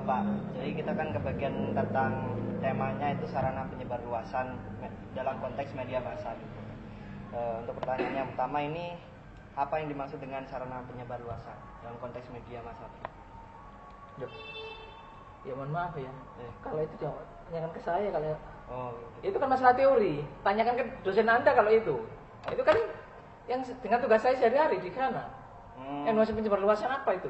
Bapak. Jadi kita kan kebagian tentang temanya itu sarana penyebarluasan dalam konteks media massa. Untuk pertanyaan yang pertama ini, apa yang dimaksud dengan sarana penyebarluasan dalam konteks media massa? Ya mohon maaf ya. Kalau itu jangan tanyakan ke saya kalau. Gitu. Itu kan masalah teori. Tanyakan ke dosen Anda kalau itu. Itu kan yang dengan tugas saya sehari-hari di sana. Yang maksud penyebarluasan apa itu?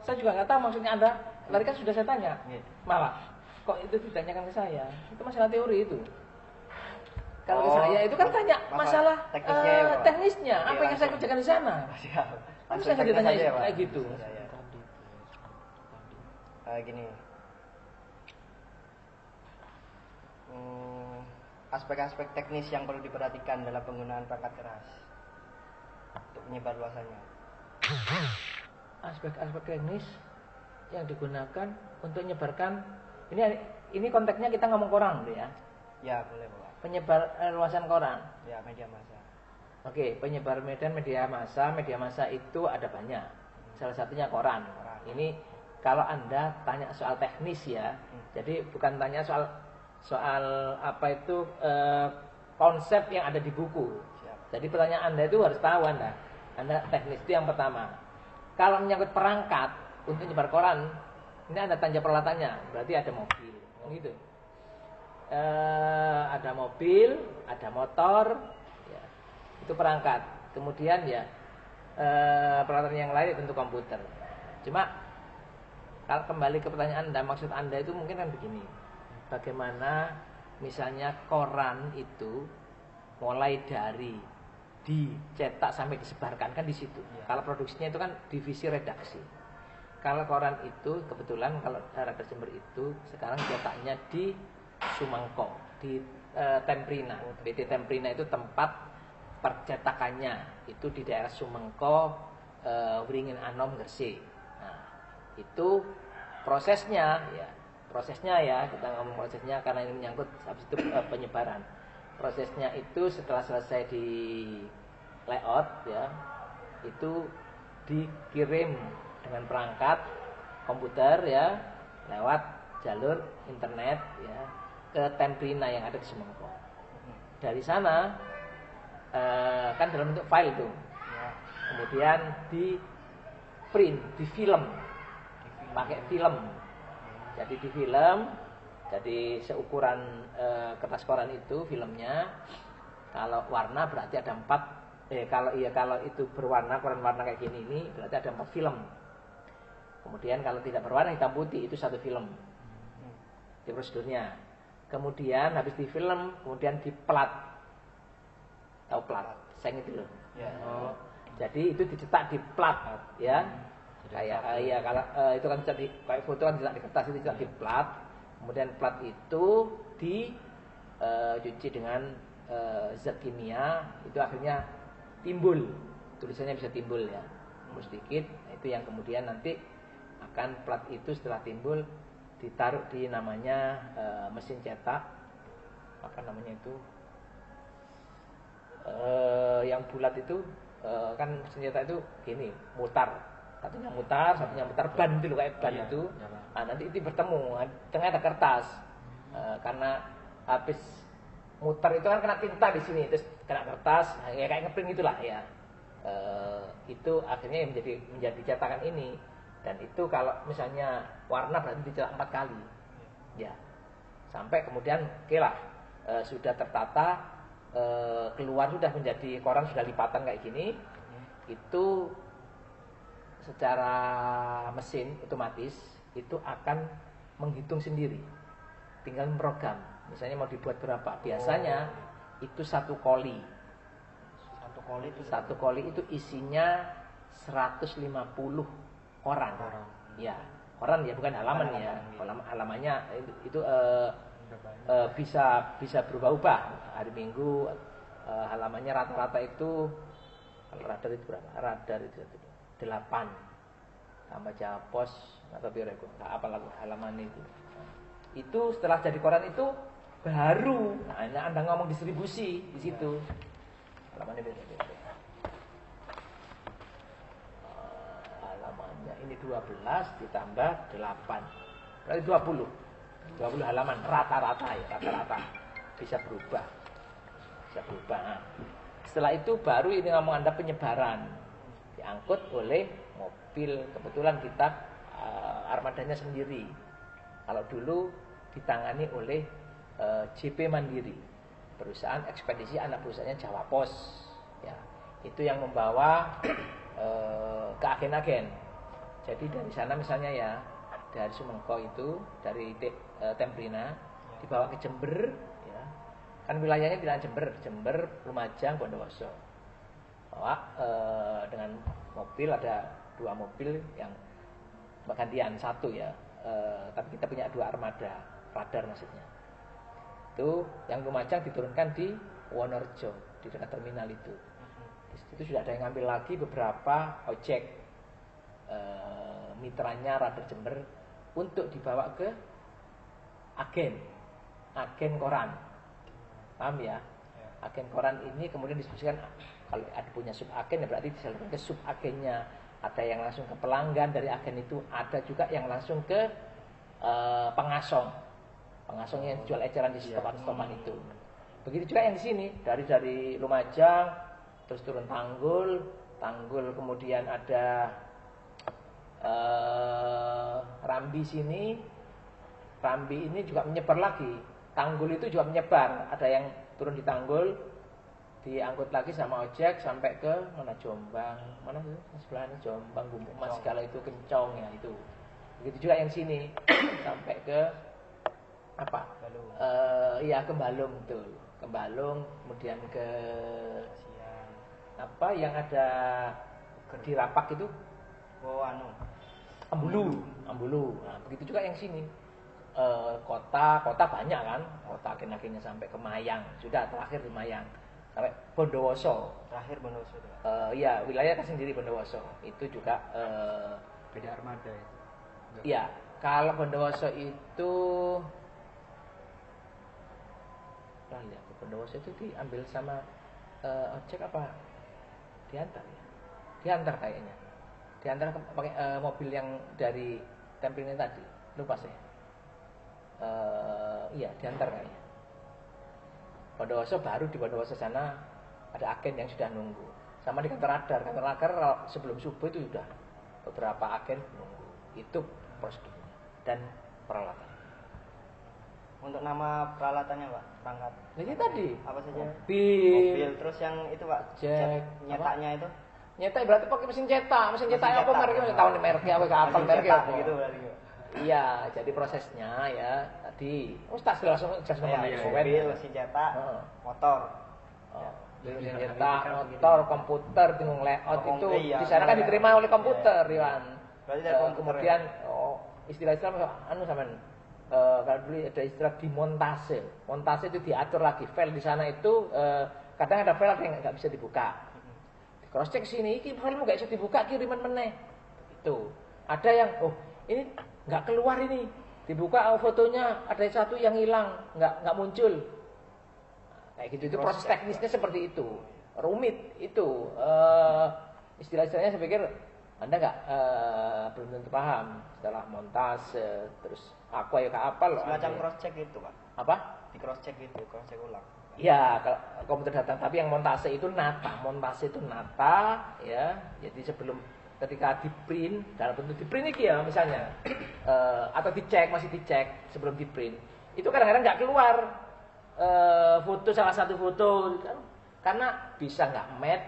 Saya juga nggak tahu maksudnya Anda. Tadi kan sudah saya tanya. Malah kok itu ditanyakan ke saya? Itu masalah teori itu. Kalau ke saya itu kan tanya masalah teknisnya, apa yang saya kerjakan di sana. Langsung saya ditanya kayak gitu. Gini. Aspek-aspek teknis yang perlu diperhatikan dalam penggunaan perangkat keras untuk menyebar luasannya. Aspek-aspek teknis yang digunakan untuk menyebarkan ini konteksnya kita ngomong koran ya. Ya, boleh, Pak. Penyebar luasan koran. Ya, media massa. Oke, penyebar media massa itu ada banyak. Salah satunya koran. Ini kalau Anda tanya soal teknis ya. Jadi bukan tanya soal apa itu konsep yang ada di buku. Jadi pertanyaan Anda itu harus tahu Anda teknis itu yang pertama. Kalau menyangkut perangkat untuk nyebar koran, ini Anda tanya peralatannya, berarti ada mobil, gitu. Ada mobil, ada motor, ya, itu perangkat. Kemudian ya peralatan yang lain tentu komputer. Cuma kalau kembali ke pertanyaan Anda, maksud Anda itu mungkin kan begini. Bagaimana misalnya koran itu mulai dari dicetak sampai disebarkan kan di situ. Ya. Kalau produksinya itu kan divisi redaksi. Kalau koran itu kebetulan kalau Radar Jember itu sekarang cetaknya di Sumangko, di Temprina. PT Temprina itu tempat percetakannya itu di daerah Sumangko, Wringin Anom, Gresik. Nah, itu prosesnya ya kita ngomong prosesnya karena ini menyangkut habis itu penyebaran. Prosesnya itu setelah selesai di layout ya, itu dikirim dengan perangkat komputer ya lewat jalur internet ya ke Temprina yang ada di Sumangko. Dari sana kan dalam bentuk file tuh. Kemudian di print, di film. Pakai film. Jadi di film, jadi seukuran kertas koran itu filmnya. Kalau warna berarti ada 4. Kalau itu berwarna, koran warna kayak gini ini berarti ada 4 film. Kemudian kalau tidak berwarna hitam putih itu 1 film. Di prosedurnya. Kemudian habis di film, kemudian di plat. Tahu plat? Seng itu loh. Ya. Jadi itu dicetak di plat ya. Kayak kalau itu kan dicetak kayak foto kan dicetak di kertas, itu dicetak di plat. Kemudian plat itu dicuci dengan zat kimia, itu akhirnya timbul. Tulisannya bisa timbul ya. Sedikit, itu yang kemudian nanti akan plat itu setelah timbul ditaruh di namanya mesin cetak. Apa namanya itu? Yang bulat itu kan mesin cetak itu gini, mutar. Satunya mutar ban itu loh, kayak ban itu. Nah, nanti itu bertemu, tengah ada kertas. Karena habis muter itu kan kena tinta di sini, terus kena kertas, ya kayak ngeprint itulah ya. Itu akhirnya menjadi cetakan ini. Dan itu kalau misalnya warna berarti dicetak 4 kali. Ya. Sampai kemudian sudah tertata, keluar sudah menjadi koran sudah lipatan kayak gini. Itu secara mesin otomatis itu akan menghitung sendiri. Tinggal program. Misalnya mau dibuat berapa? Biasanya itu 1 koli. 1 koli itu isinya 150 koran. Ya, koran ya bukan halaman ya. Halamannya itu bisa berubah-ubah. Hari Minggu halamannya rata-rata itu kalau radar itu berapa? Radar itu 8 tambah Jawa Pos atau Bireko, apalah halaman itu. Itu setelah jadi koran itu baru, nah Anda ngomong distribusi di situ. Halamannya beda-beda. Halamannya ini 12 ditambah 8. Berarti 20 halaman rata-rata ya, rata-rata. Bisa berubah. Nah, setelah itu baru ini ngomong Anda penyebaran. Diangkut oleh mobil. Kebetulan kita armadanya sendiri. Kalau dulu ditangani oleh JP Mandiri, perusahaan ekspedisi anak perusahaannya Jawa Pos. Ya, itu yang membawa ke agen-agen. Jadi dari sana misalnya ya, dari Sumengko itu, dari Tembrina dibawa ke Jember, ya. Kan wilayahnya tidak Jember, Lumajang, Bondowoso. Bawa dengan mobil, ada 2 mobil yang gantian satu ya. Tapi kita punya 2 armada, radar maksudnya. Itu yang Lumajang diturunkan di Wonorejo, di dekat terminal itu. Di situ sudah ada yang ngambil lagi beberapa ojek mitranya radar Jember untuk dibawa ke agen koran. Paham ya? Agen koran ini kemudian diskusikan, kalau ada punya sub agen ya berarti disalurkan ke sub agennya. Ada yang langsung ke pelanggan dari agen itu, ada juga yang langsung ke pengasong yang jual eceran di stopan itu. Begitu juga yang di sini, dari Lumajang terus turun Tanggul kemudian ada Rambi sini. Rambi ini juga menyebar lagi. Tanggul itu juga menyebar. Ada yang turun di Tanggul, diangkut lagi sama ojek sampai ke mana, Jombang, mana tuh sebelahnya Jombang, Gumuk Mas segala itu, Kencong ya itu. Begitu juga yang sini sampai ke apa? Iya, ke Balung betul. Ke Balung, kemudian ke apa yang ada di Rapak itu? Ambulu. Nah, begitu juga yang sini. Kota banyak kan, kota agen-agennya sampai ke Mayang, sudah terakhir di Mayang sampai Bondowoso. Iya, wilayah kan sendiri Bondowoso. Itu juga beda armada itu. Iya, kalau Bondowoso itu Bondowoso itu diambil sama ojek apa? Diantar kayaknya. Diantar pakai mobil yang dari Templin tadi. Lupa saya. Iya, diantar kayaknya. Bondowoso baru di Bondowoso sana ada agen yang sudah nunggu. Sama di kantor radar sebelum subuh itu sudah beberapa agen nunggu. Itu prosedurnya dan peralatan. Untuk nama peralatannya Pak, perangkat. Jadi tadi apa saja? Mobil, terus yang itu Pak, nyetaknya itu. Nyetak berarti pakai mesin cetak apa mereknya tahu mereknya apa kapal mereknya gitu berarti. Iya, jadi prosesnya ya tadi Ustaz langsung mobil, mesin cetak, motor. Mesin cetak, motor, komputer, bingung layout itu di sana kan diterima oleh komputer, Riwan. Kemudian istilah-istilah sampean kalau dulu ada istilah dimontase. Montase itu diatur lagi file di sana itu kadang ada file yang nggak bisa dibuka. Cross check sini, ini file nggak bisa dibuka, kiriman meneh. Itu ada yang ini nggak keluar ini, dibuka fotonya ada satu yang hilang, nggak muncul. Kayak gitu itu proses teknisnya seperti itu, rumit itu. Istilah-istilahnya saya pikir Anda nggak belum tentu paham setelah montase terus aku ayo ke apa loh. Semacam cross check itu Pak. Apa? Di cross check itu, cross check ulang. Ya, kalau komputer datang, tapi yang montase itu nata ya. Jadi sebelum ketika di print dalam bentuk di print ini ya misalnya atau masih dicek sebelum di print itu kadang-kadang nggak keluar foto salah satu foto kan, karena bisa nggak match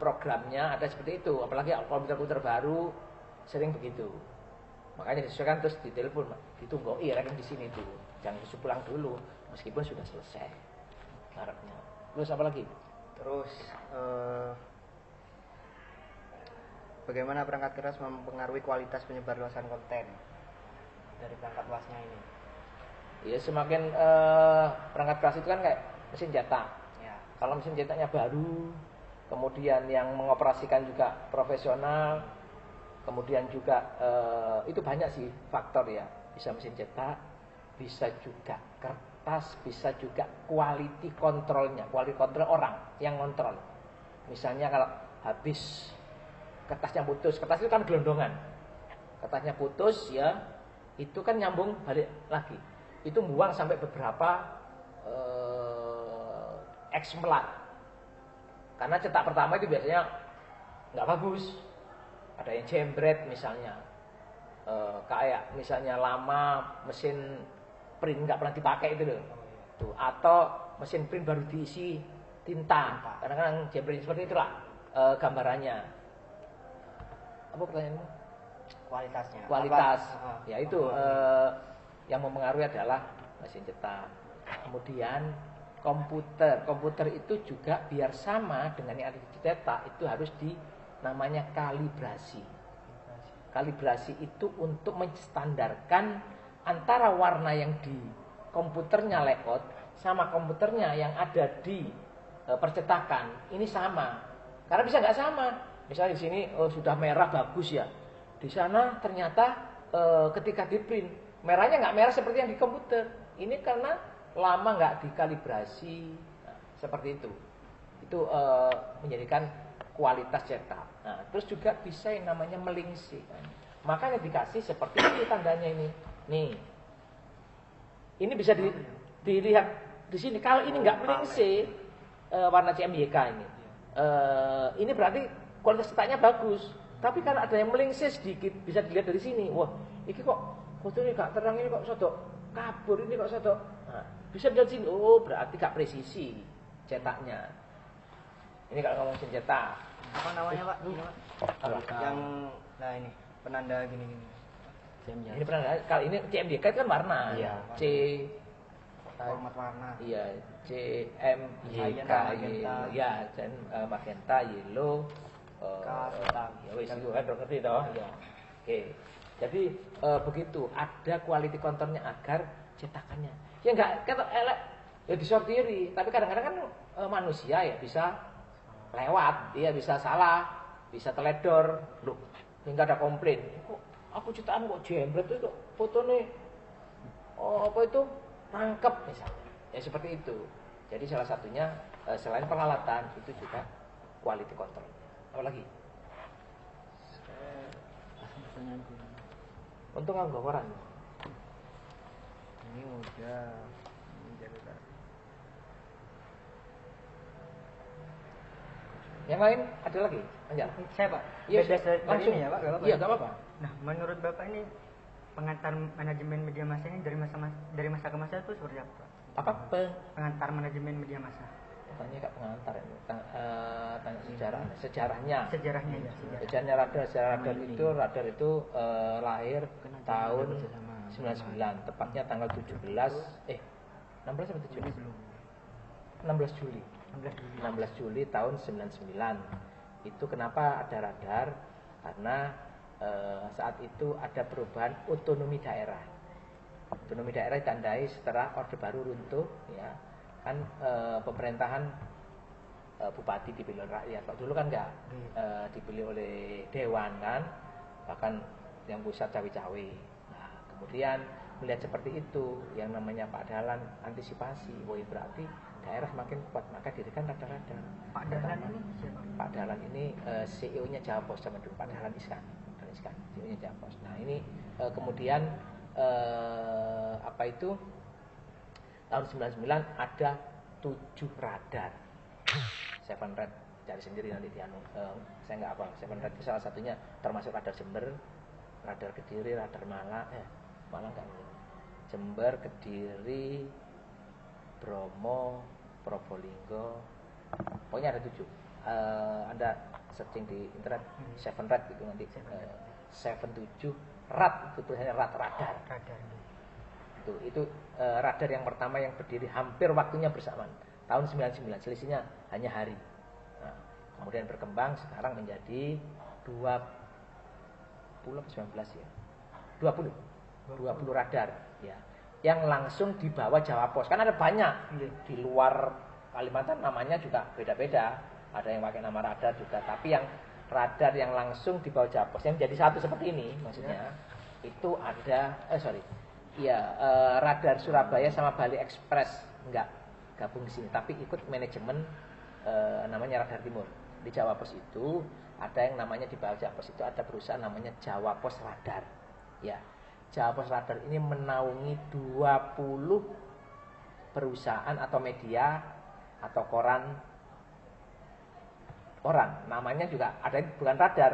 programnya ada seperti itu, apalagi komputer baru sering begitu, makanya disesuaikan terus ditelepon ditunggu rekan di sini tuh jangan pulang dulu meskipun sudah selesai harapnya. Terus apa lagi? Terus bagaimana perangkat keras mempengaruhi kualitas penyebarluasan konten dari perangkat luasnya ini? Ya semakin perangkat keras itu kan kayak mesin cetak. Ya. Kalau mesin cetaknya baru, kemudian yang mengoperasikan juga profesional, kemudian juga itu banyak sih faktor ya. Bisa mesin cetak, bisa juga kertas, bisa juga quality controlnya, quality control orang yang kontrol. Misalnya kalau habis kertasnya putus. Kertas itu kan gelondongan. Kertasnya putus ya, itu kan nyambung balik lagi. Itu buang sampai beberapa eksemplar. Karena cetak pertama itu biasanya nggak bagus. Ada yang jembret misalnya, kayak misalnya lama mesin print nggak pernah dipakai itu loh. Tuh, atau mesin print baru diisi tinta. Kadang-kadang jembret seperti itulah gambarannya. Apa pertanyaanmu? Kualitasnya. Kualitas. Apa? Ya itu yang mempengaruhi adalah mesin cetak. Kemudian komputer. Komputer itu juga biar sama dengan yang ada di cetak itu harus namanya kalibrasi. Kalibrasi itu untuk menstandarkan antara warna yang di komputernya layout sama komputernya yang ada di percetakan ini sama. Karena bisa nggak sama. Misalnya di sini sudah merah bagus ya. Di sana ternyata ketika di print merahnya nggak merah seperti yang di komputer. Ini karena lama nggak dikalibrasi. Nah, seperti itu. Itu menjadikan kualitas cetak. Nah, terus juga bisa yang namanya melingsi. Makanya dikasih seperti ini tandanya ini. Nih. Ini bisa dilihat di sini. Kalau ini nggak melingsi warna CMYK ini berarti kualitas cetaknya bagus. Tapi karena ada yang melingsir sedikit bisa dilihat dari sini. Wah, ini kok fotonya gak terang, ini kok sodok kabur, ini kok sodok. Nah, bisa dilihat sini. Oh, berarti gak presisi cetaknya. Ini kalau ngomongin cetak. Apa namanya, Pak? Ini, Pak. Yang ini penanda gini-gini. Ini penanda. Kalau ini CMYK kan warna. Iya. C format warna. Iya, CMYK. Ya, magenta, yellow. Ya wis itu kan ngerti toh. Ya. Oke. Jadi begitu, ada quality controlnya agar cetakannya. Ya enggak kata elek ya disortiri, tapi kadang-kadang kan manusia ya bisa lewat, dia bisa salah, bisa teledor. Loh, enggak ada komplain. Kok aku cetakan kok jembret itu fotonya apa itu rangkep misalnya. Ya seperti itu. Jadi salah satunya selain peralatan itu juga quality control. Apa lagi? Untung nggak koran. Ini udah menjadi. Yang lain ada lagi? Anjar. Saya, Pak. Iya, Langsung ini ya, Pak. Gak apa-apa. Iya, nggak apa-apa. Nah, menurut Bapak ini pengantar manajemen media massa ini dari masa ke masa itu seperti apa, Pak? Apa? Pengantar manajemen media massa. Tanya kak pengantar ya. Tanya sejarahnya. Sejarahnya ya. Sejarahnya radar itu lahir tahun 99, tepatnya tanggal 16 atau 17? 16 Juli. 16 Juli tahun 99. Itu kenapa ada radar? Karena saat itu ada perubahan otonomi daerah. Otonomi daerah ditandai setelah Orde Baru runtuh ya. Kan pemerintahan bupati dipilih oleh rakyat. Pak dulu kan enggak dipilih oleh dewan kan, bahkan yang pusat cawe-cawe. Nah, kemudian melihat seperti itu, yang namanya Pak Dahlan antisipasi, wah berarti daerah makin kuat, maka dirikan radar-radar. Pak Dahlan ini siapa? Pak Dahlan ini CEO-nya Jawa Pos sama dulu, Pak Dahlan Iskan, CEO-nya Jawa Pos. Nah ini kemudian tahun 99 ada 7 radar. Seven Red cari sendiri nanti di saya nggak apa. Seven Red itu salah satunya termasuk radar Jember, radar Kediri, radar Malang, Malang nggak mungkin. Jember, Kediri, Bromo, Probolinggo, pokoknya ada 7. Anda searching di internet Seven Red gitu nanti 7 rad itu tulisannya radar. Itu radar yang pertama yang berdiri hampir waktunya bersamaan tahun 99, selisihnya hanya hari. Nah, kemudian berkembang sekarang menjadi 20 atau 19 ya. 20 radar ya. Yang langsung di bawah Jawa Pos. Kan ada banyak di luar Kalimantan namanya juga beda-beda. Ada yang pakai nama radar juga, tapi yang radar yang langsung di bawah Jawa Pos yang jadi satu seperti ini maksudnya itu ada radar Surabaya sama Bali Express enggak gabung di sini, tapi ikut manajemen namanya Radar Timur. Di Jawa Pos itu ada yang namanya, di bawah Jawa Pos itu ada perusahaan namanya Jawa Pos Radar. Ya, Jawa Pos Radar ini menaungi 20 perusahaan atau media atau koran orang. Namanya juga ada yang bukan radar.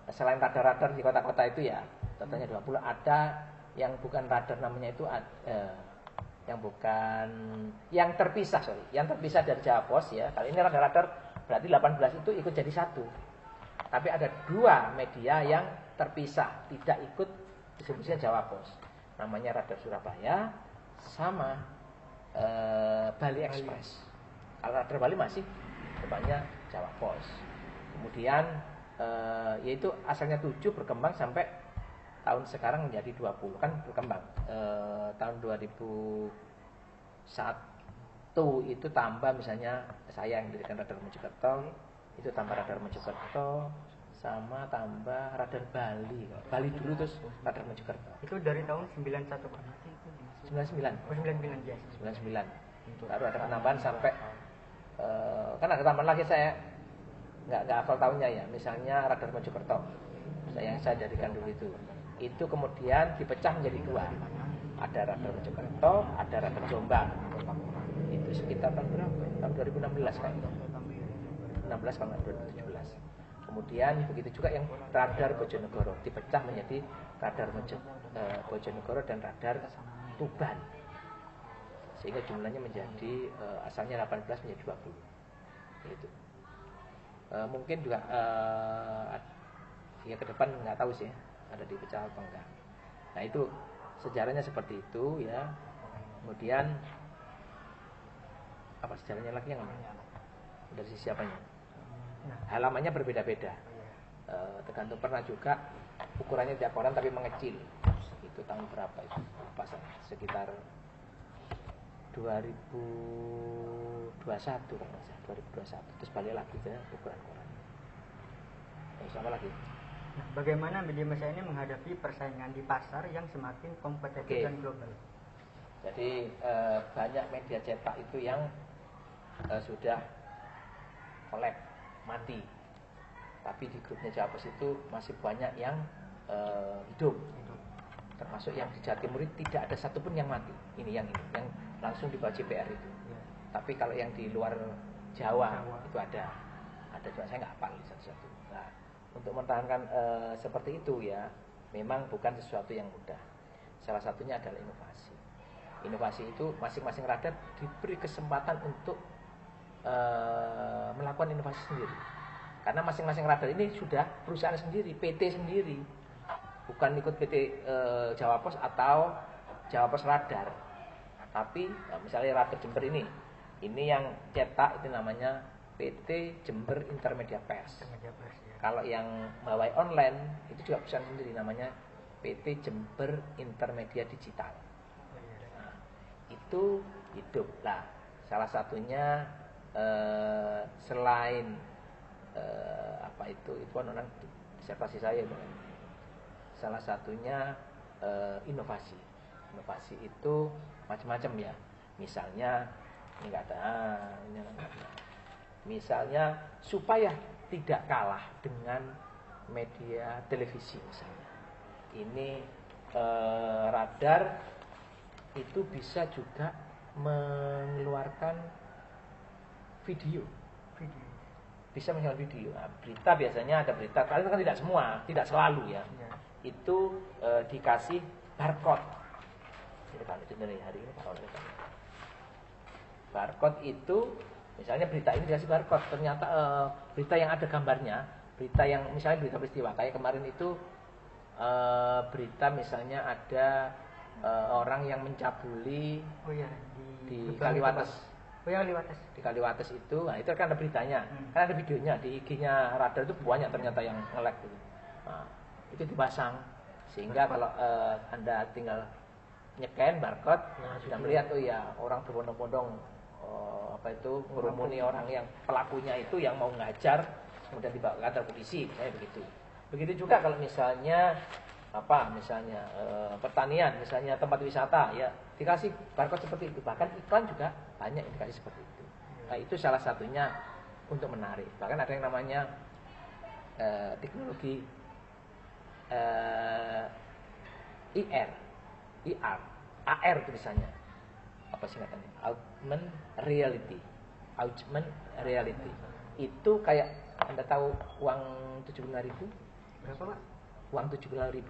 Selain radar-radar di kota-kota itu ya, contohnya 20, ada yang bukan radar, namanya itu yang bukan, yang terpisah, yang terpisah dari Jawa Pos ya. Kalau ini radar-radar berarti 18 itu ikut jadi satu. Tapi ada 2 media yang terpisah, tidak ikut distribusinya Jawa Pos. Namanya Radar Surabaya sama Bali Express. Kalau Radar Bali masih depannya Jawa Pos. Kemudian yaitu asalnya 7 berkembang sampai tahun sekarang menjadi 20, kan berkembang. Tahun 2001 itu tambah, misalnya saya yang dirikan Radar Mojokerto, itu tambah Radar Mojokerto sama tambah Radar Bali. Bali dulu terus Radar Mojokerto. Itu dari tahun 91 Pak. 99. Oh 99 ya. 99. Baru ada penambahan sampai kan ada tambahan lagi, saya nggak hafal tahunnya ya. Misalnya Radar Mojokerto, yang saya jadikan dulu itu kemudian dipecah menjadi 2. Ada Radar Mojokerto, ada Radar Jombang. Itu sekitar tahun berapa? Tahun 2016 kan? 16 kalau nggak 2017. Kemudian begitu juga yang Radar Bojonegoro dipecah menjadi Radar Bojonegoro dan Radar Tuban. Sehingga jumlahnya menjadi asalnya 18 menjadi 20. Gitu. Mungkin juga ya ke depan nggak tahu sih ada dipecah atau enggak. Nah itu sejarahnya seperti itu ya. Kemudian apa sejarahnya lagi yang dari sisi apanya? Halamannya berbeda-beda. Tergantung, pernah juga ukurannya tiap koran tapi mengecil. Itu tahun berapa itu? Pas sekitar 2021 kalau nggak salah, 2021. Terus balik lagi ke ukuran koran. Terus apa lagi? Nah, bagaimana media massa ini menghadapi persaingan di pasar yang semakin kompetitif dan global? Jadi banyak media cetak itu yang sudah collab, mati. Tapi di grupnya Jawa Pos itu masih banyak yang hidup. Termasuk yang di Jawa Timur tidak ada satupun yang mati. Ini yang langsung di bawah JPR itu. Ya. Tapi kalau yang di luar Jawa itu ada juga, saya nggak hafal satu-satu. Nah, untuk mempertahankan seperti itu ya, memang bukan sesuatu yang mudah. Salah satunya adalah inovasi. Inovasi itu masing-masing radar diberi kesempatan untuk melakukan inovasi sendiri. Karena masing-masing radar ini sudah perusahaan sendiri, PT sendiri. Bukan ikut PT Jawa Pos atau Jawa Pos Radar. Tapi misalnya Radar Jember ini yang cetak itu namanya PT Jember Intermedia Pers. Ya. Kalau yang bawai online itu juga perusahaan sendiri, namanya PT Jember Intermedia Digital. Nah, itu hidup lah. Salah satunya selain apa itu orang disertasi saya itu. Salah satunya inovasi. Inovasi itu macam-macam ya. Misalnya ini nggak ada, ini nggak ada. Misalnya supaya tidak kalah dengan media televisi misalnya. Ini radar itu bisa juga mengeluarkan video. Bisa mengeluarkan video. Nah, berita biasanya ada berita, kali itu kan tidak semua, tidak selalu ya. Itu dikasih barcode. Ini kalau itu dari hari ini barcode itu misalnya berita ini dikasih barcode, ternyata berita yang ada gambarnya, berita yang misalnya berita peristiwa kayak kemarin itu berita misalnya ada orang yang mencabuli di Kaliwates. Di Kaliwates itu, nah itu kan ada beritanya, kan ada videonya di IG-nya radar itu banyak ternyata yang nge-lag gitu. Nah, itu dipasang sehingga kalau Anda tinggal nyekan barcode, sudah melihat orang berbondong-bondong ngurumuni orang yang pelakunya itu yang mau ngajar, kemudian dibawa ke kantor polisi, kayak begitu. Begitu juga kalau misalnya pertanian, misalnya tempat wisata ya dikasih barcode seperti itu. Bahkan iklan juga banyak yang dikasih seperti itu. Nah, itu salah satunya untuk menarik. Bahkan ada yang namanya teknologi IR, AR tulisannya. Apa singkatannya? Augmented reality. Itu kayak Anda tahu uang 75.000? Berapa, Pak? Uang 75.000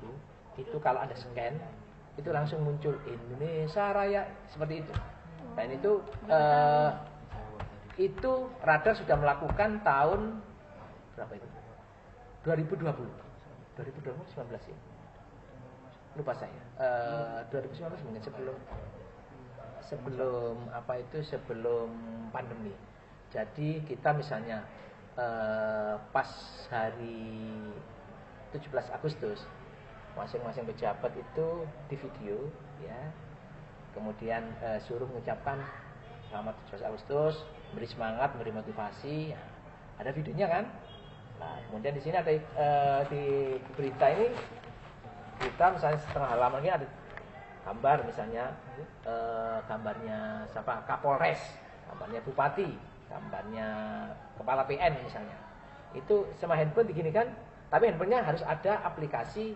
itu kalau Anda scan itu langsung muncul Indonesia Raya seperti itu. Dan itu radar sudah melakukan tahun berapa itu? 2020 19 ya. Lupa saya. 2019 mungkin sebelum pandemi. Jadi kita misalnya pas hari 17 Agustus masing-masing pejabat itu di video ya. Kemudian suruh mengucapkan selamat 17 Agustus, beri semangat, beri motivasi. Ya. Ada videonya kan? Nah, kemudian di sini ada di berita ini, kita misalnya setengah halaman ini ada gambar misalnya gambarnya siapa? Kapolres, gambarnya bupati, gambarnya kepala PN misalnya. Itu sama handphone diginikan, tapi handphonenya harus ada aplikasi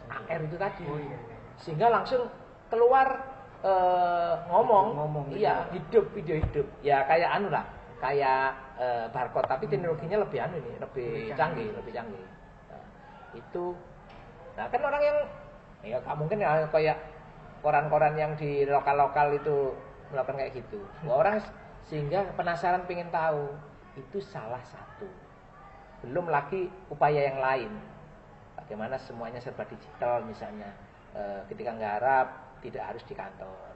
AR itu tadi. Sehingga langsung keluar ngomong iya, hidup, video hidup. Ya kayak anu lah, kayak barcode, tapi teknologinya lebih lebih canggih. Nah, itu nah kan orang yang ya mungkin ya kayak koran-koran yang di lokal-lokal itu melakukan kayak gitu. Orang sehingga penasaran pengen tahu, itu salah satu. Belum lagi upaya yang lain. Bagaimana semuanya serba digital misalnya. Ketika nggarap tidak harus di kantor.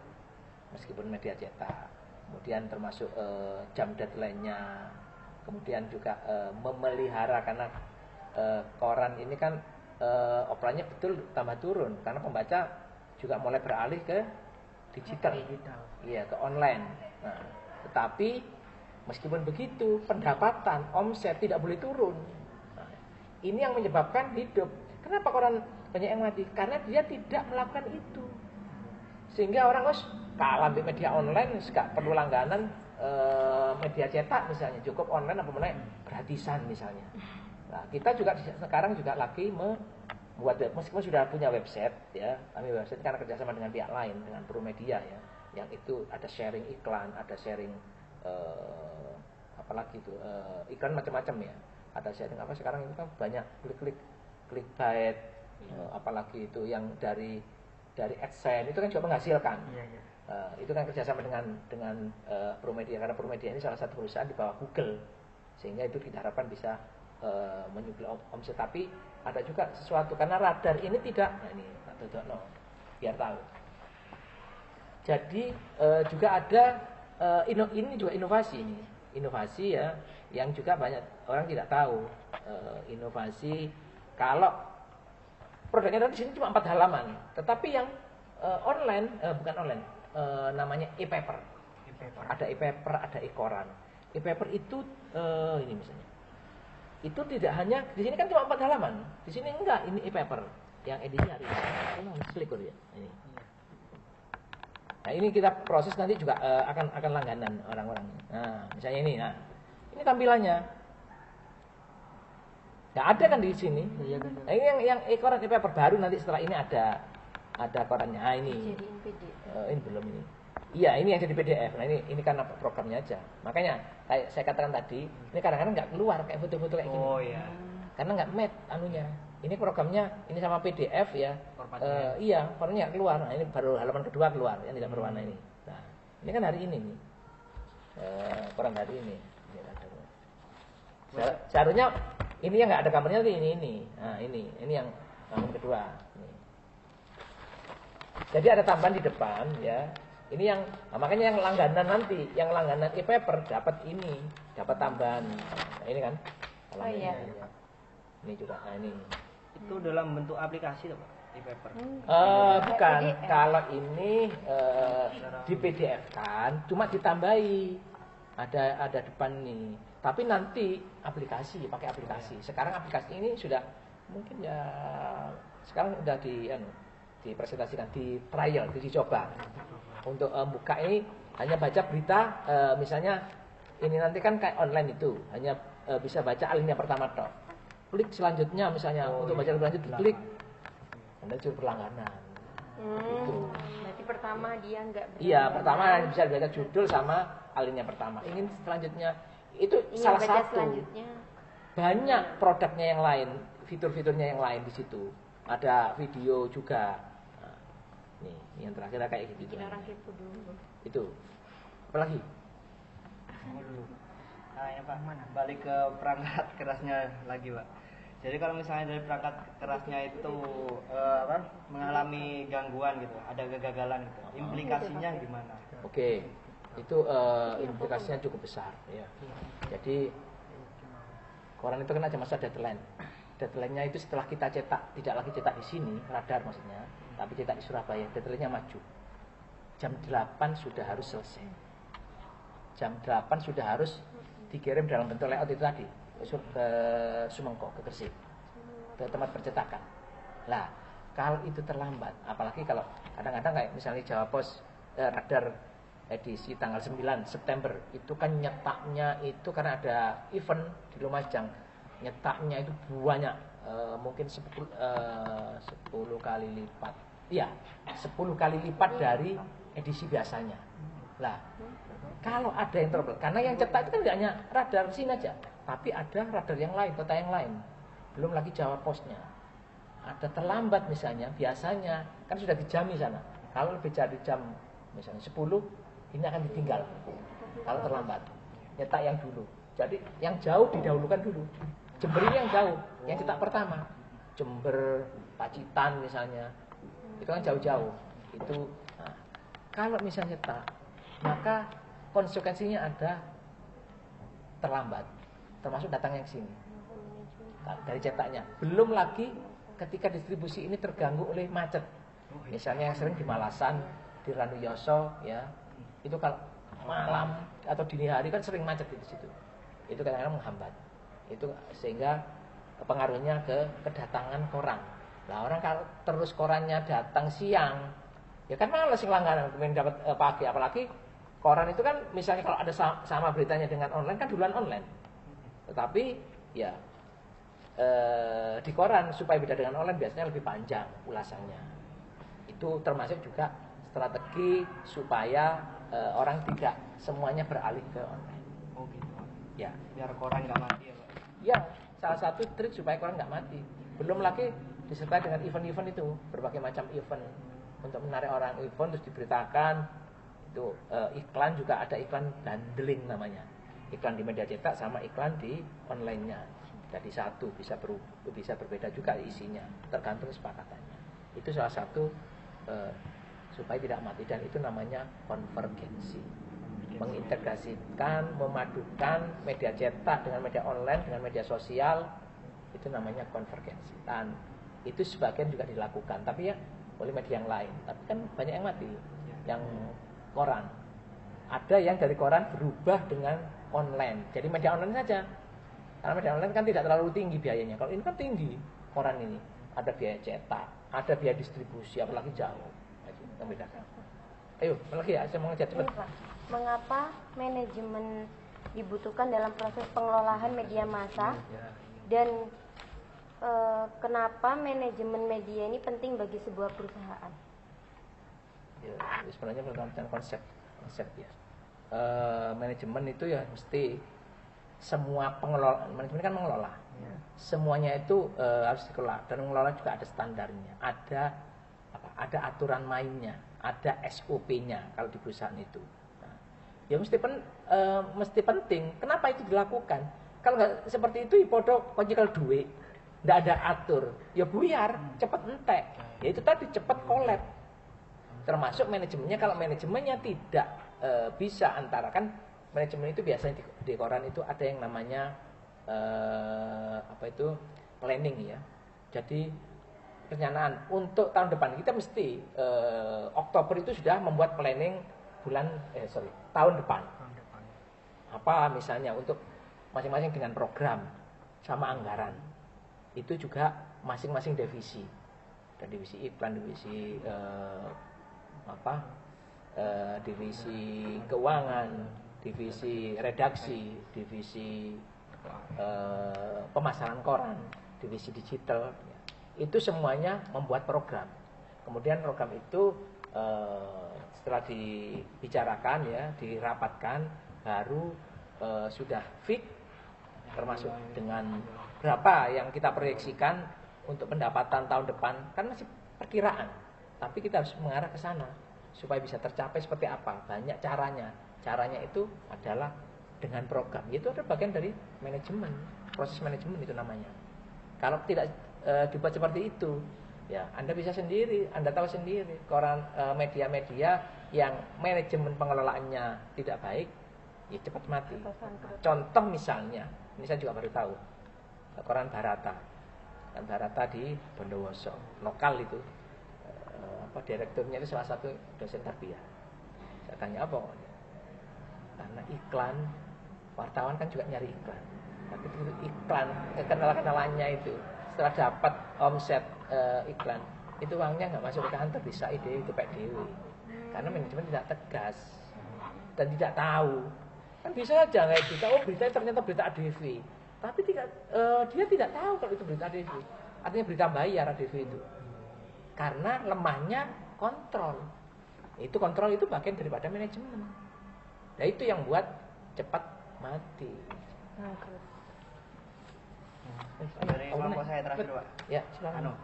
Meskipun media cetak. Kemudian termasuk jam deadline-nya. Kemudian juga memelihara karena koran ini kan offline-nya betul tambah turun karena pembaca juga mulai beralih ke digital. Iya, ke online. Nah, tetapi meskipun begitu, pendapatan, omset tidak boleh turun. Nah, ini yang menyebabkan hidup. Kenapa koran banyak yang mati? Karena dia tidak melakukan itu. Sehingga orang kalah di media online, gak perlu langganan media cetak misalnya, cukup online apa namanya gratisan misalnya. Nah, kita juga sekarang juga lagi membuat meskipun sudah punya website ya, kami website karena kerjasama dengan pihak lain, dengan Promedia ya, yang itu ada sharing iklan, ada sharing apalagi itu iklan macam-macam ya, ada sharing apa sekarang itu kan banyak clickbait, apalagi itu yang dari AdSense itu kan juga menghasilkan. Itu kan kerjasama dengan Promedia karena Promedia ini salah satu perusahaan di bawah Google, sehingga itu kita harapkan bisa menyuplai omset. Tapi ada juga sesuatu karena radar ini tidak, nah ini biar tahu. Jadi juga ada ini juga inovasi ya, yang juga banyak orang tidak tahu. Inovasi kalau produknya di sini cuma 4 halaman, tetapi yang online bukan online, namanya e-paper. Ada e-paper, ada e-koran. E-paper itu ini misalnya. Itu tidak hanya di sini kan cuma 4 halaman. Di sini enggak, ini e-paper yang edisi hari ini. Selikur ya. Ini. Nah, ini kita proses nanti juga akan langganan orang-orang. Nah, misalnya ini. Nah, ini tampilannya. Ya ada kan di sini. Nah, ini yang e-koran e-paper baru nanti setelah ini ada korannya. Nah, ini. Ini belum ini. Iya, ini yang jadi PDF. Nah, ini karena programnya aja. Makanya kayak saya katakan tadi, ini kadang-kadang nggak keluar kayak foto-foto kayak gini. Oh iya. Karena nggak match anunya. Ini programnya ini sama PDF ya. Iya, formatnya nggak keluar. Nah, ini baru halaman kedua keluar yang tidak berwarna ini. Nah, ini kan hari ini nih. Koran hari ini. Seharusnya ini yang nggak ada gambarnya tuh ini. Nah, ini yang halaman kedua. Ini. Jadi ada tambahan di depan ya. Ini yang makanya yang langganan nanti, yang langganan e-paper dapat ini, dapat tambahan. Nah, ini kan. Oh iya. Ini juga. Nah, ini. Itu dalam bentuk aplikasi tuh, Pak, e-paper. Bukan. Kalau ini di PDF kan, cuma ditambahi. Ada depan nih. Tapi nanti aplikasi, pakai aplikasi. Sekarang aplikasi ini sudah mungkin ya sekarang udah dipresentasikan, di trial, dicoba. Untuk buka ini hanya baca berita misalnya ini nanti kan kayak online itu hanya bisa baca alinea pertama toh. Klik selanjutnya misalnya untuk baca lebih lanjut klik, Anda curi berlangganan. Gitu. Berarti pertama dia nggak Iya, pertama bisa baca judul sama alinea pertama. Ingin selanjutnya itu salah baca satu. selanjutnya. Banyak produknya yang lain, fitur-fiturnya yang lain di situ. Ada video juga. Nah, nih, yang terakhir kayak gitu. Bikin orang kepo dulu. Itu. Apalagi? Nah ini Pak, balik ke perangkat kerasnya lagi Pak. Jadi kalau misalnya dari perangkat kerasnya itu mengalami gangguan gitu, ada kegagalan gitu, implikasinya gimana? Oke, itu implikasinya cukup besar ya. Jadi koran itu kan ada masa deadline. Deadline-nya itu setelah kita cetak, tidak lagi cetak di sini, radar maksudnya, tapi cetak di Surabaya, deadline-nya maju. Jam 8 sudah harus selesai. Jam 8 sudah harus dikirim dalam bentuk layout itu tadi ke Sumengko, ke Gresik, ke tempat percetakan. Lah, kalau itu terlambat, apalagi kalau kadang-kadang kayak misalnya Jawa Pos radar edisi tanggal 9 September itu kan nyetaknya itu karena ada event di Lumajang, nyetaknya itu banyak, mungkin 10 kali lipat. Iya, 10 kali lipat dari edisi biasanya. Lah, kalau ada yang trouble, karena yang cetak itu kan tidak hanya radar sini aja, tapi ada radar yang lain, kota yang lain. Belum lagi Jawa Posnya. Ada terlambat misalnya, biasanya kan sudah dijami sana. Kalau lebih dari jam misalnya 10, ini akan ditinggal. Kalau terlambat, nyetak yang dulu. Jadi yang jauh didahulukan dulu. Jember ini yang jauh, yang cetak pertama. Jember, Pacitan misalnya, itu kan jauh-jauh. Itu, nah, kalau misalnya cetak, maka konsekuensinya ada terlambat, termasuk datang yang sini dari cetaknya. Belum lagi ketika distribusi ini terganggu oleh macet. Misalnya yang sering di Malasan, di Ranuyoso, ya, itu kalau malam atau dini hari kan sering macet di situ. Itu kadang-kadang menghambat. Itu sehingga pengaruhnya ke kedatangan koran. Nah, orang kalau terus korannya datang siang, ya kan malas langganan kemudian dapat pagi, apalagi koran itu kan misalnya kalau ada sama beritanya dengan online kan duluan online. Tetapi ya di koran supaya beda dengan online biasanya lebih panjang ulasannya. Itu termasuk juga strategi supaya orang tidak semuanya beralih ke online. Oh gitu. Ya, Biar koran nggak mati ya Pak. ya, salah satu trik supaya koran nggak mati. Belum lagi disertai dengan event-event itu, berbagai macam event untuk menarik orang, event terus diberitakan. Itu iklan juga ada, iklan bundling namanya. Iklan di media cetak sama iklan di online-nya. Jadi satu bisa berbeda juga isinya, tergantung kesepakatannya. Itu salah satu supaya tidak mati, dan itu namanya konvergensi. Mengintegrasikan, memadukan media cetak dengan media online, dengan media sosial, itu namanya konvergensi. Dan itu sebagian juga dilakukan, tapi ya oleh media yang lain. Tapi kan banyak yang mati, yang koran. Ada yang dari koran berubah dengan online, jadi media online saja. Karena media online kan tidak terlalu tinggi biayanya. Kalau ini kan tinggi, koran ini ada biaya cetak, ada biaya distribusi, apalagi jauh. Itu yang bedakan. Ayo, lagi ya, saya mau ngejar cepat. Mengapa manajemen dibutuhkan dalam proses pengelolaan media massa, dan kenapa manajemen media ini penting bagi sebuah perusahaan? Ya, sebenarnya tentang konsep ya. Manajemen itu ya mesti semua pengelola, manajemen kan mengelola. Semuanya itu harus dikelola, dan mengelola juga ada standarnya, ada aturan mainnya, ada SOP-nya kalau di perusahaan itu. Nah, ya mesti penting. Kenapa itu dilakukan? Kalau nggak seperti itu, podo konjekal duit, nggak ada atur, ya buyar, cepat entek. Ya itu tadi cepat kolab. Termasuk manajemennya, kalau manajemennya tidak bisa antara, kan manajemen itu biasanya di koran itu ada yang namanya planning ya. Jadi perencanaan untuk tahun depan kita mesti Oktober itu sudah membuat planning tahun depan. Apa misalnya untuk masing-masing dengan program sama anggaran. Itu juga masing-masing divisi. Dan divisi iklan, divisi divisi keuangan, divisi redaksi, divisi pemasaran koran, divisi digital, ya. Itu semuanya membuat program. Kemudian program itu setelah dibicarakan ya, dirapatkan, baru sudah fit, termasuk dengan berapa yang kita proyeksikan untuk pendapatan tahun depan, kan masih perkiraan, tapi kita harus mengarah ke sana supaya bisa tercapai seperti apa. Banyak caranya. Caranya itu adalah dengan program. Itu adalah bagian dari manajemen, proses manajemen itu namanya. Kalau tidak dibuat seperti itu, ya Anda bisa sendiri, Anda tahu sendiri, koran media-media yang manajemen pengelolaannya tidak baik, ya cepat mati. Contoh misalnya, ini saya juga baru tahu, koran Barata di Bondowoso, lokal itu, direkturnya itu salah satu dosen tarbiyah. Saya tanya apa? Karena iklan, wartawan kan juga nyari iklan. Tapi itu iklan, kenalan-kenalannya itu setelah dapat omset iklan, itu uangnya nggak masuk ke kantor, bisa ide itu Pak Dewi. Karena manajemen tidak tegas dan tidak tahu. Kan bisa aja nggak gitu, oh berita ternyata berita ADV, tapi dia tidak tahu kalau itu berita ADV. Artinya berita bayar ADV itu. Karena lemahnya kontrol. Itu kontrol itu bagian daripada manajemen. Nah itu yang buat cepat mati. Dari kelompok saya terakhir, Pak. Ya, silakan.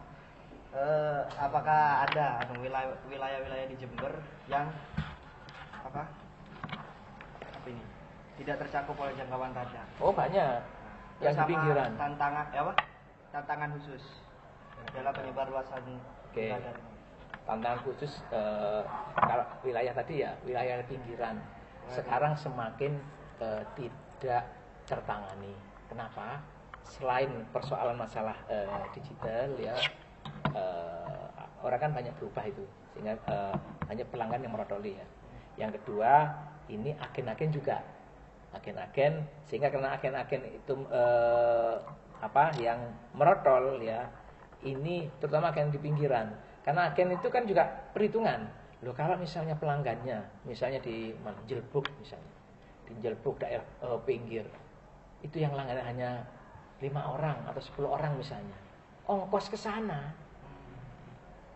Apakah ada wilayah-wilayah di Jember yang ini tidak tercakup oleh jangkauan radar? Oh banyak. Yang di pinggiran. Tantangan khusus dalam penyebar luasan radar ini. Tantangan khusus kalau wilayah tadi ya wilayah pinggiran. Sekarang semakin tidak tertangani. Kenapa? Selain persoalan masalah digital ya, orang kan banyak berubah itu, sehingga hanya pelanggan yang merotoli ya. Yang kedua, ini agen-agen juga, agen-agen, sehingga karena agen-agen itu yang merotol ya, ini terutama agen di pinggiran. Karena agen itu kan juga perhitungan. Loh kalau misalnya pelanggannya, misalnya di Jelbuk misalnya, di Jelbuk daerah pinggir, itu yang langganan hanya 5 orang atau 10 orang misalnya, ongkos ke sana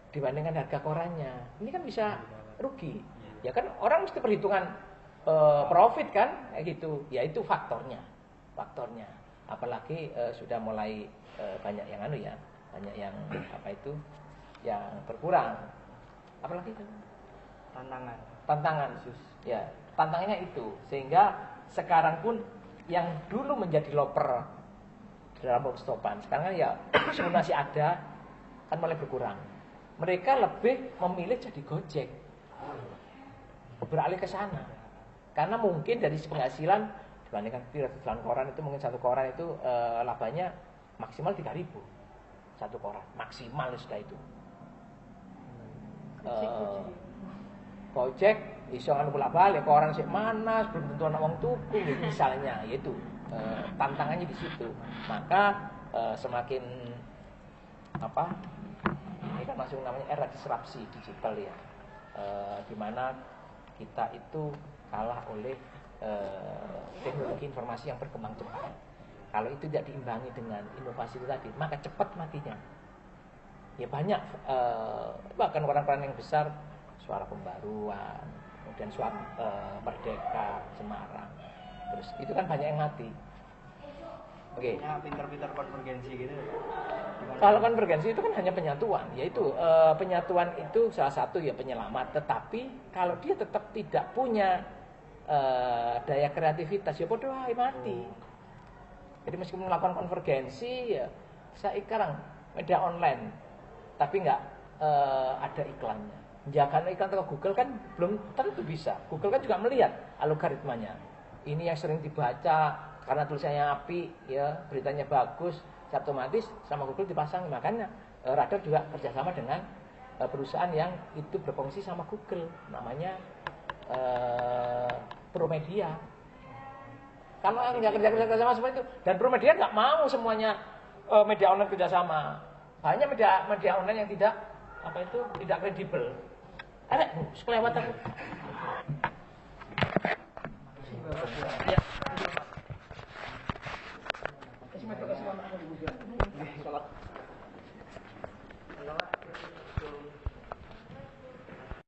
dibandingkan harga korannya, ini kan bisa rugi. Ya kan orang mesti perhitungan profit kan, kayak gitu. Ya itu faktornya. Apalagi sudah mulai banyak yang banyak yang yang berkurang. Apalagi itu tantangan khusus. Ya, tantangannya itu sehingga sekarang pun yang dulu menjadi loper dalam stopan, sekarang kan ya masih ada, kan mulai berkurang. Mereka lebih memilih jadi Gojek, beralih ke sana, karena mungkin dari penghasilan dibandingkan jualan koran itu, mungkin satu koran itu labanya maksimal 3.000 satu koran, maksimal sudah itu. Gojek iso anu bolak-balik koran sik manas, belum tentu ana wong tuku misalnya, yaitu tantangannya di situ. Maka semakin ini kan masuk namanya era disrupsi digital ya, di mana kita itu kalah oleh teknologi informasi yang berkembang cepat. Kalau itu tidak diimbangi dengan inovasi itu tadi, maka cepat matinya. Ya banyak, bahkan koran-koran yang besar, Suara Pembaruan, kemudian Merdeka, Semarang, terus itu kan banyak yang mati. Oke. Pinter-pinter konvergensi gitu. Kalau konvergensi itu kan hanya penyatuan, yaitu penyatuan itu salah satu ya penyelamat. Tetapi kalau dia tetap tidak punya daya kreativitas, ya bodoh mati. Jadi meskipun melakukan konvergensi, ya sekarang media online, tapi nggak ada iklannya. Jangan iklan ke Google kan belum tentu bisa. Google kan juga melihat algoritmanya. Ini yang sering dibaca karena tulisannya api, ya beritanya bagus, otomatis sama Google dipasang. Makanya Radar juga kerjasama dengan perusahaan yang itu berfungsi sama Google, namanya Promedia. Kalau nggak kerjasama seperti itu, dan Promedia nggak mau semuanya media online kerjasama. Banyak media online yang tidak tidak kredibel. Kelewat aku. Ya.